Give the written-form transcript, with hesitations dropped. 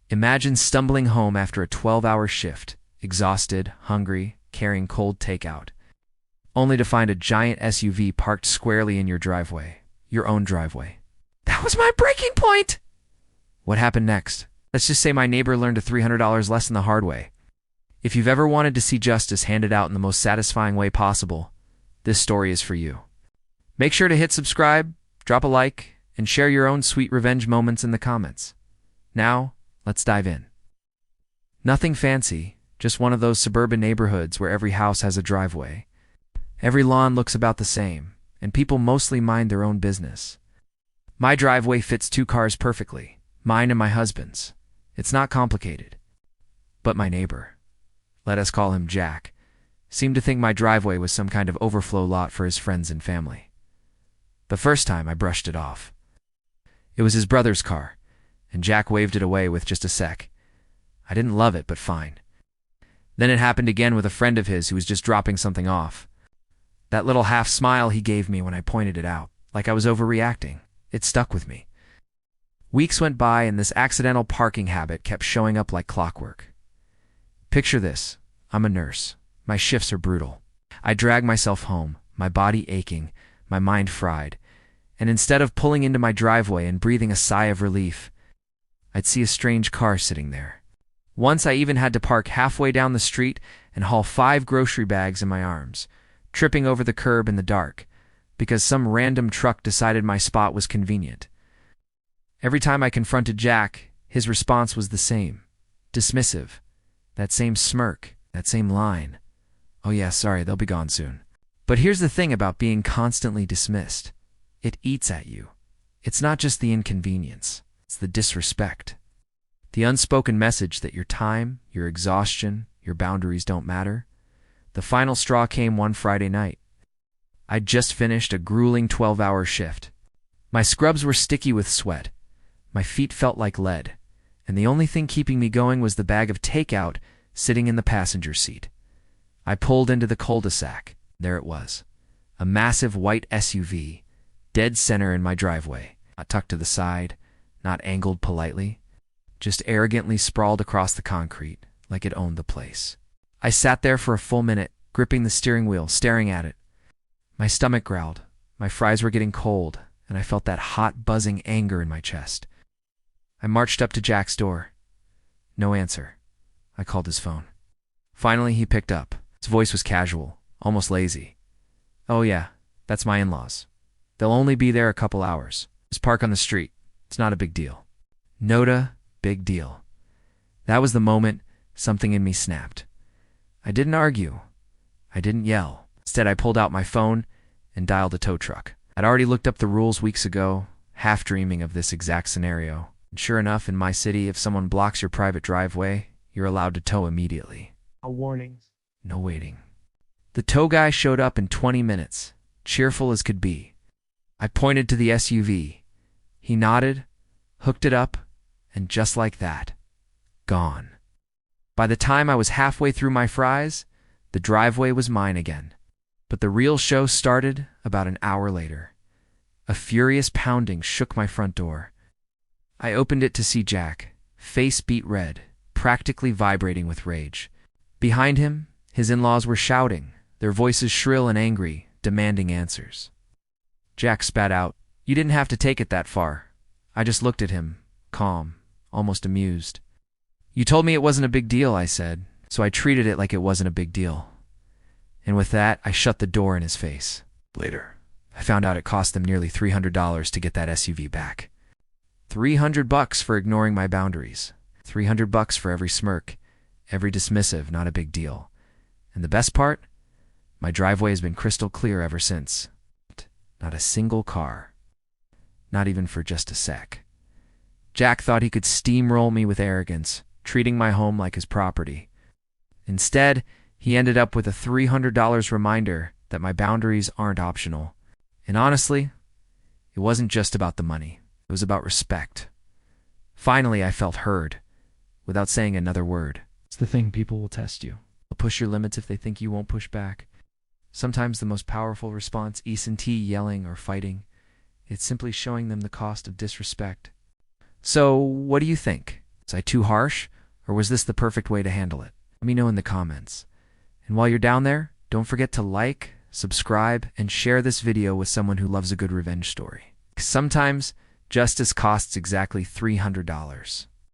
Imagine stumbling home after a 12-hour shift, exhausted, hungry, carrying cold takeout, only to find a giant SUV parked squarely in your driveway, your own driveway. That was my breaking point! What happened next? Let's just say my neighbor learned a $300 lesson the hard way. If you've ever wanted to see justice handed out in the most satisfying way possible, this story is for you. Make sure to hit subscribe, drop a like, and share your own sweet revenge moments in the comments. Now, let's dive in. Nothing fancy, just one of those suburban neighborhoods where every house has a driveway. Every lawn looks about the same, and people mostly mind their own business. My driveway fits 2 cars perfectly, mine and my husband's. It's not complicated. But my neighbor, let us call him Jack, seemed to think my driveway was some kind of overflow lot for his friends and family. The first time I brushed it off. It was his brother's car, and Jack waved it away with just a sec. I didn't love it, but fine. Then it happened again with a friend of his who was just dropping something off. That little half smile he gave me when I pointed it out, like I was overreacting, it stuck with me. Weeks went by and this accidental parking habit kept showing up like clockwork. Picture this. I'm a nurse. My shifts are brutal. I drag myself home, my body aching, my mind fried, and instead of pulling into my driveway and breathing a sigh of relief, I'd see a strange car sitting there. Once I even had to park halfway down the street and haul 5 grocery bags in my arms, tripping over the curb in the dark, because some random truck decided my spot was convenient. Every time I confronted Jack, his response was the same. Dismissive. That same smirk, that same line. Oh yeah, sorry, they'll be gone soon. But here's the thing about being constantly dismissed. It eats at you. It's not just the inconvenience. It's the disrespect. The unspoken message that your time, your exhaustion, your boundaries don't matter. The final straw came one Friday night. I'd just finished a grueling 12-hour shift. My scrubs were sticky with sweat. My feet felt like lead. And the only thing keeping me going was the bag of takeout sitting in the passenger seat. I pulled into the cul-de-sac. There it was. A massive white SUV, dead center in my driveway, not tucked to the side, not angled politely, just arrogantly sprawled across the concrete like it owned the place. I sat there for a full minute, gripping the steering wheel, staring at it. My stomach growled, my fries were getting cold, and I felt that hot, buzzing anger in my chest. I marched up to Jack's door. No answer. I called his phone. Finally, he picked up. His voice was casual, almost lazy. Oh yeah, that's my in-laws. They'll only be there a couple hours. Just park on the street. It's not a big deal. Nota, big deal. That was the moment something in me snapped. I didn't argue. I didn't yell. Instead, I pulled out my phone and dialed a tow truck. I'd already looked up the rules weeks ago, half dreaming of this exact scenario. And sure enough, in my city, if someone blocks your private driveway, you're allowed to tow immediately. No warnings. No waiting. The tow guy showed up in 20 minutes, cheerful as could be. I pointed to the SUV. He nodded, hooked it up, and just like that, gone. By the time I was halfway through my fries, the driveway was mine again. But the real show started about an hour later. A furious pounding shook my front door. I opened it to see Jack, face beet red, practically vibrating with rage. Behind him, his in-laws were shouting, their voices shrill and angry, demanding answers. Jack spat out, "You didn't have to take it that far." I just looked at him, calm, almost amused. "You told me it wasn't a big deal," I said, so I treated it like it wasn't a big deal. And with that, I shut the door in his face. Later, I found out it cost them nearly $300 to get that SUV back. $300 for ignoring my boundaries. $300 for every smirk, every dismissive, not a big deal. And the best part? My driveway has been crystal clear ever since. Not a single car. Not even for just a sec. Jack thought he could steamroll me with arrogance, treating my home like his property. Instead, he ended up with a $300 reminder that my boundaries aren't optional. And honestly, it wasn't just about the money. It was about respect. Finally, I felt heard, without saying another word. It's the thing, people will test you. They'll push your limits if they think you won't push back. Sometimes the most powerful response isn't yelling or fighting. It's simply showing them the cost of disrespect. So, what do you think? Was I too harsh, or was this the perfect way to handle it? Let me know in the comments. And while you're down there, don't forget to like, subscribe, and share this video with someone who loves a good revenge story. Sometimes, justice costs exactly $300.